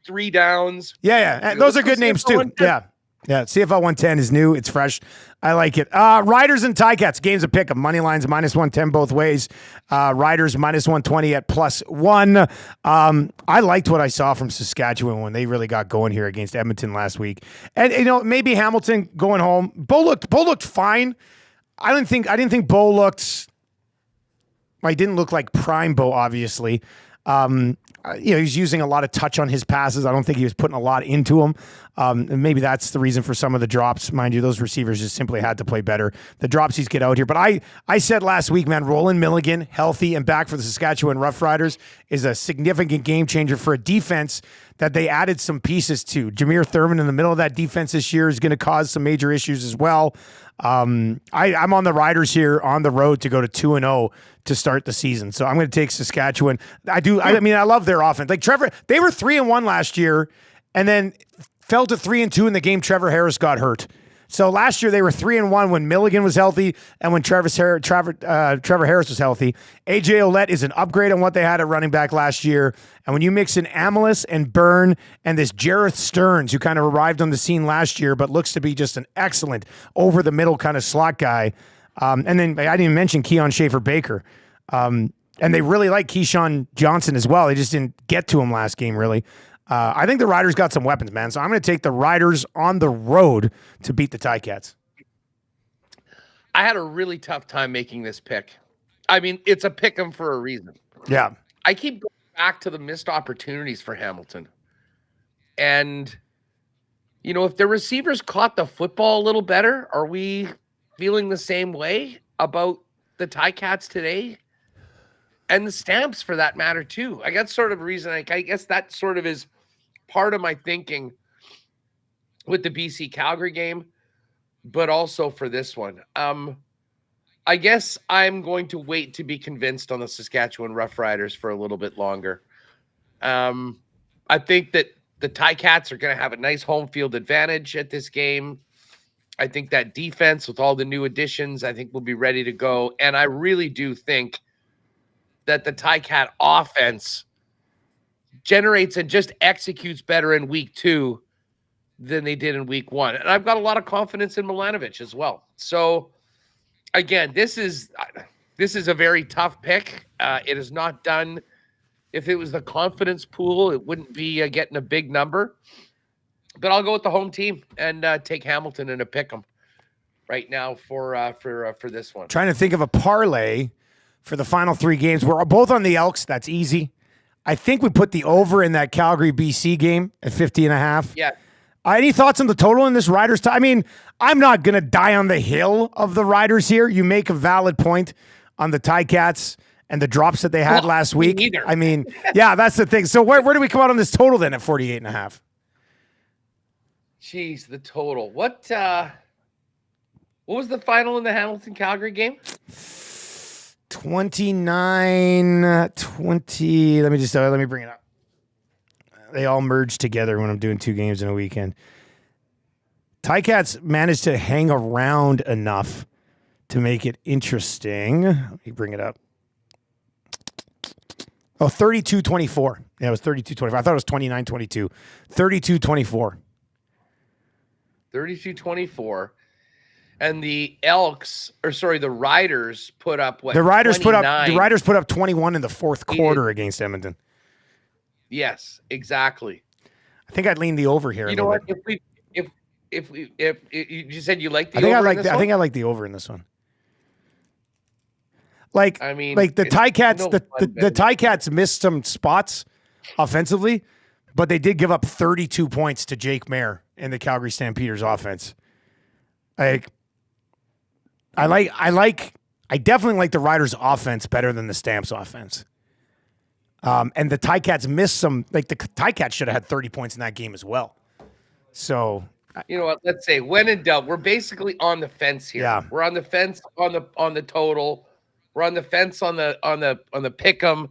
C: 3 downs.
B: Yeah. And those are good names too. 110. Yeah. CFL 110 is new. It's fresh. I like it. Riders and Ticats. Games of pick 'em. Money lines -110 both ways. Riders -120 at +1. I liked what I saw from Saskatchewan when they really got going here against Edmonton last week. And maybe Hamilton going home. Bo looked fine. I didn't think Bo looked. Well, he didn't look like prime Bo, obviously. He's using a lot of touch on his passes. I don't think he was putting a lot into them. And maybe that's the reason for some of the drops. Mind you, those receivers just simply had to play better. The drops he's get out here. But I said last week, man, Roland Milligan, healthy and back for the Saskatchewan Roughriders, is a significant game changer for a defense that they added some pieces to. Jameer Thurman in the middle of that defense this year is going to cause some major issues as well. I'm on the Riders here on the road to go to 2-0 to start the season. So I'm going to take Saskatchewan. I love their offense. Like Trevor, they were 3-1 last year and then fell to 3-2 in the game Trevor Harris got hurt. So last year they were 3-1 when Milligan was healthy and when Trevor Harris was healthy. AJ Ouellette is an upgrade on what they had at running back last year. And when you mix in Amelis and Byrne and this Jareth Stearns, who kind of arrived on the scene last year but looks to be just an excellent over-the-middle kind of slot guy. And then I didn't even mention Keon Schaefer-Baker. And they really like Keyshawn Johnson as well. They just didn't get to him last game, really. I think the Riders got some weapons, man. So I'm going to take the Riders on the road to beat the Ticats.
C: I had a really tough time making this pick. I mean, it's a pick 'em for a reason.
B: Yeah.
C: I keep going back to the missed opportunities for Hamilton. And, if the receivers caught the football a little better, are we feeling the same way about the Ticats today? And the Stamps, for that matter, too. I got sort of a reason. I guess that sort of is part of my thinking with the BC Calgary game, but also for this one. I guess I'm going to wait to be convinced on the Saskatchewan Roughriders for a little bit longer. I think that the Ticats are going to have a nice home field advantage at this game. I think that defense with all the new additions, I think will be ready to go. And I really do think that the Ticat offense generates and just executes better in week 2 than they did in week 1. And I've got a lot of confidence in Milanovic as well. So again, this is a very tough pick. It is not done. If it was the confidence pool, it wouldn't be getting a big number. But I'll go with the home team and take Hamilton in a pick 'em right now for this one.
B: Trying to think of a parlay for the final 3 games. We're both on the Elks. That's easy. I think we put the over in that Calgary BC game at 50.5.
C: Yeah.
B: Any thoughts on the total in this Riders? I mean, I'm not going to die on the hill of the Riders here. You make a valid point on the Ticats and the drops that they had last week.
C: Neither.
B: I mean, yeah, that's the thing. So where do we come out on this total then at 48.5?
C: Jeez, the total. What was the final in the Hamilton-Calgary game?
B: 29-20. Let me bring it up. They all merge together when I'm doing 2 games in a weekend. Ticats managed to hang around enough to make it interesting. Let me bring it up. Oh, 32-24. Yeah, it was 32-24. I thought it was 29-22. 32-24.
C: 32-24. And the Riders put up what?
B: The Riders
C: 29.
B: put up 21 in the fourth quarter against Edmonton.
C: Yes, exactly.
B: I think I'd lean the over here.
C: You know what? If you said you like the
B: I
C: over,
B: think I like the over in this one. Like,
C: I mean,
B: like the Ticats,
C: no
B: the Ticats missed some spots offensively, but they did give up 32 points to Jake Mayer in the Calgary Stampeders offense. I definitely like the Riders offense better than the Stamps offense. And the Ticats missed some, like the Ticats should have had 30 points in that game as well. So,
C: you know what? Let's say when in doubt, we're basically on the fence here.
B: Yeah.
C: We're on the fence on the total. We're on the fence on the pick'em.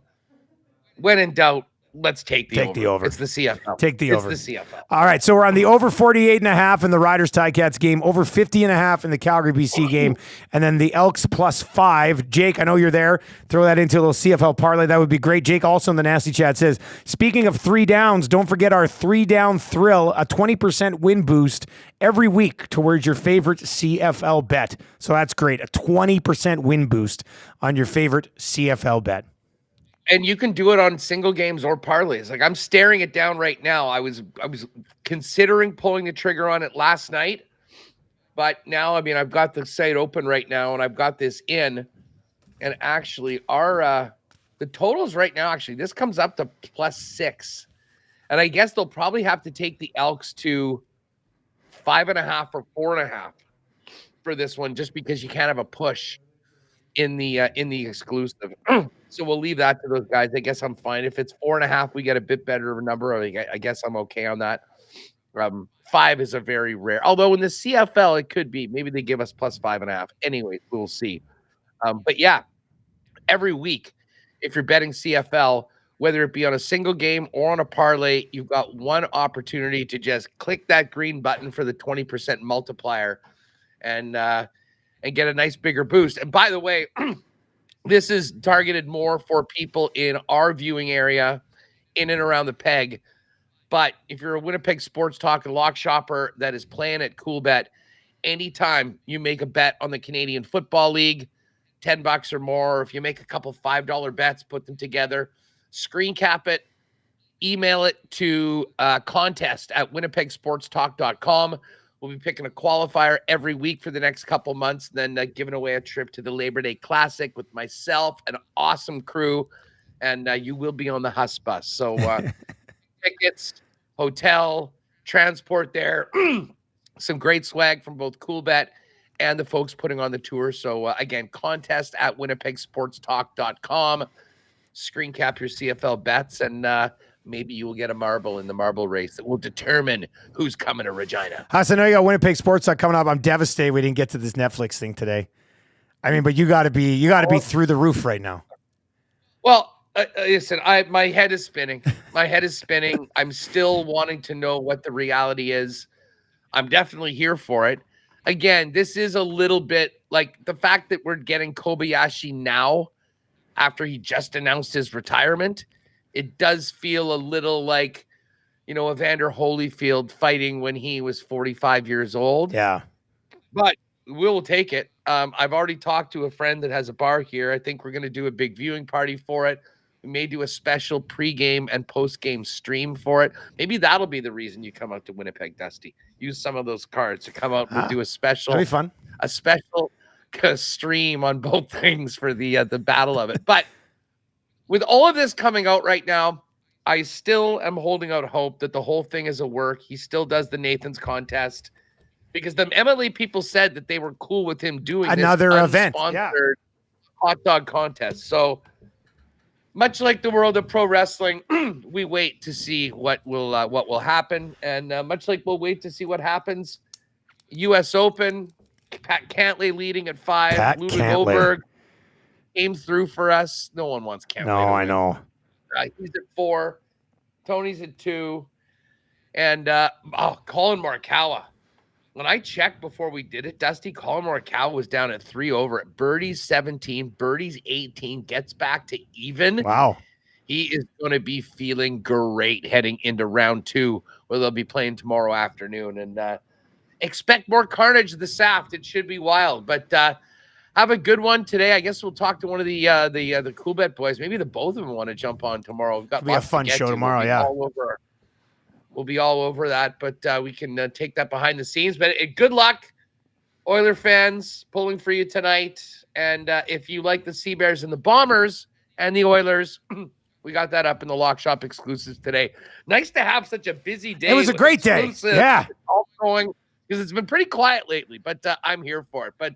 C: When in doubt, let's take the over. It's the CFL.
B: Take the over.
C: It's the CFL.
B: All right, so we're on the over 48.5 in the Riders Ticats game, over 50.5 in the Calgary BC game, and then the Elks +5. Jake, I know you're there. Throw that into a little CFL parlay. That would be great. Jake also in the Nasty Chat says, speaking of 3 downs, don't forget our 3-down thrill, a 20% win boost every week towards your favorite CFL bet. So that's great. A 20% win boost on your favorite CFL bet.
C: And you can do it on single games or parlays. Like I'm staring it down right now. I was considering pulling the trigger on it last night, but now, I mean, I've got the site open right now and I've got this in, and actually our, the totals right now, actually, this comes up to +6. And I guess they'll probably have to take the Elks to 5.5 or 4.5 for this one, just because you can't have a push in the exclusive. So we'll leave that to those guys. I guess I'm fine. If it's 4.5, we get a bit better of a number. I guess I'm okay on that. 5 is a very rare. Although in the CFL, it could be. Maybe they give us +5.5. Anyway, we'll see. But yeah, every week, if you're betting CFL, whether it be on a single game or on a parlay, you've got one opportunity to just click that green button for the 20% multiplier and get a nice bigger boost. And by the way, this is targeted more for people in our viewing area, in and around the peg. But if you're a Winnipeg Sports Talk and lock shopper that is playing at Coolbet, anytime you make a bet on the Canadian Football League, $10 or more, or if you make a couple $5 bets, put them together, screen cap it, email it to contest@winnipegsportstalk.com. We'll be picking a qualifier every week for the next couple months, and then giving away a trip to the Labor Day Classic with myself, an awesome crew, and you will be on the Huss bus. So tickets, hotel, transport there, some great swag from both Coolbet and the folks putting on the tour. So again, contest@winnipegsportstalk.com. Screen cap your CFL bets, and maybe you will get a marble in the marble race that will determine who's coming to Regina.
B: Huss, I know you got Winnipeg Sports Talk coming up. I'm devastated we didn't get to this Netflix thing today. I mean, but you got to be through the roof right now.
C: Well, listen, my head is spinning. My head is spinning. I'm still wanting to know what the reality is. I'm definitely here for it. Again, this is a little bit like the fact that we're getting Kobayashi now after he just announced his retirement. It does feel a little like, Evander Holyfield fighting when he was 45 years old.
B: Yeah.
C: But we'll take it. I've already talked to a friend that has a bar here. I think we're going to do a big viewing party for it. We may do a special pregame and postgame stream for it. Maybe that'll be the reason you come out to Winnipeg, Dusty. Use some of those cards to come out and do a special.
B: That'd be fun.
C: A special stream on both things for the battle of it. But with all of this coming out right now, I still am holding out hope that the whole thing is a work. He still does the Nathan's contest, because the MLA people said that they were cool with him doing
B: another
C: this
B: event,
C: unsponsored hot dog contest. So much like the world of pro wrestling, we wait to see what will happen, and much like we'll wait to see what happens. U.S. Open, Pat Cantlay leading at 5. Ludwig Oberg came through for us. No one wants Cantlay.
B: No, I know.
C: He's at 4. Tony's at 2. And Colin Morikawa. When I checked before we did it, Dusty, Colin Morikawa was down at 3 over at birdies 17, birdies 18, gets back to even.
B: Wow.
C: He is going to be feeling great heading into round 2, where they'll be playing tomorrow afternoon. And expect more carnage of the Saft. It should be wild. But have a good one today. I guess we'll talk to one of the Coolbet boys. Maybe the both of them want to jump on tomorrow. We've got
B: It'll be a fun show tomorrow, yeah.
C: we'll be all over that. But we can take that behind the scenes. But good luck, Oiler fans, pulling for you tonight. And if you like the Sea Bears and the Bombers and the Oilers, we got that up in the Lock Shop exclusives today. Nice to have such a busy day.
B: It was a great day. Yeah.
C: All going, because it's been pretty quiet lately, but I'm here for it. But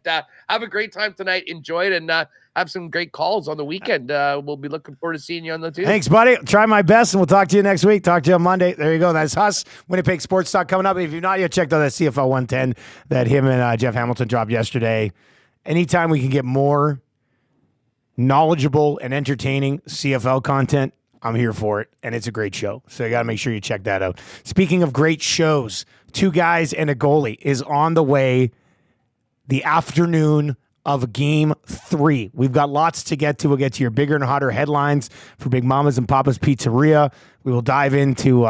C: have a great time tonight. Enjoy it, and have some great calls on the weekend. We'll be looking forward to seeing you on the team.
B: Thanks, buddy. Try my best, and we'll talk to you next week. Talk to you on Monday. There you go. That's us. Winnipeg Sports Talk coming up. If you've not yet checked out that CFL 110 that him and Jeff Hamilton dropped yesterday, anytime we can get more knowledgeable and entertaining CFL content, I'm here for it, and it's a great show. So you got to make sure you check that out. Speaking of great shows, Two Guys and a Goalie is on the way the afternoon of Game 3. We've got lots to get to. We'll get to your bigger and hotter headlines for Big Mama's and Papa's Pizzeria. We will dive into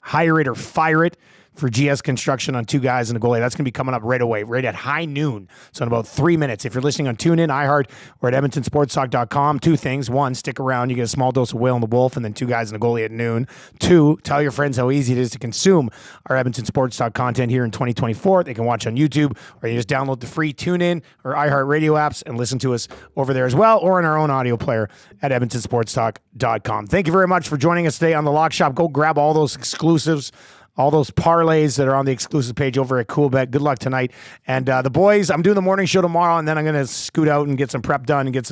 B: Hire It or Fire It for GS Construction on Two Guys and a Goalie. That's going to be coming up right away, right at high noon. So in about 3 minutes. If you're listening on TuneIn, iHeart, or at EdmontonSportsTalk.com, two things. One, stick around. You get a small dose of Whale and the Wolf, and then Two Guys and a Goalie at noon. Two, tell your friends how easy it is to consume our Edmonton Sports Talk content here in 2024. They can watch on YouTube, or you just download the free TuneIn or iHeart Radio apps and listen to us over there as well, or in our own audio player at EdmontonSportsTalk.com. Thank you very much for joining us today on the Lock Shop. Go grab all those exclusives, all those parlays that are on the exclusive page over at Coolbet. Good luck tonight. And the boys, I'm doing the morning show tomorrow, and then I'm going to scoot out and get some prep done and get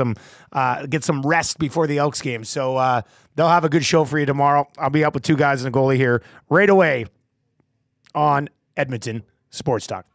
B: some rest before the Elks game. So they'll have a good show for you tomorrow. I'll be up with Two Guys and a Goalie here right away on Edmonton Sports Talk.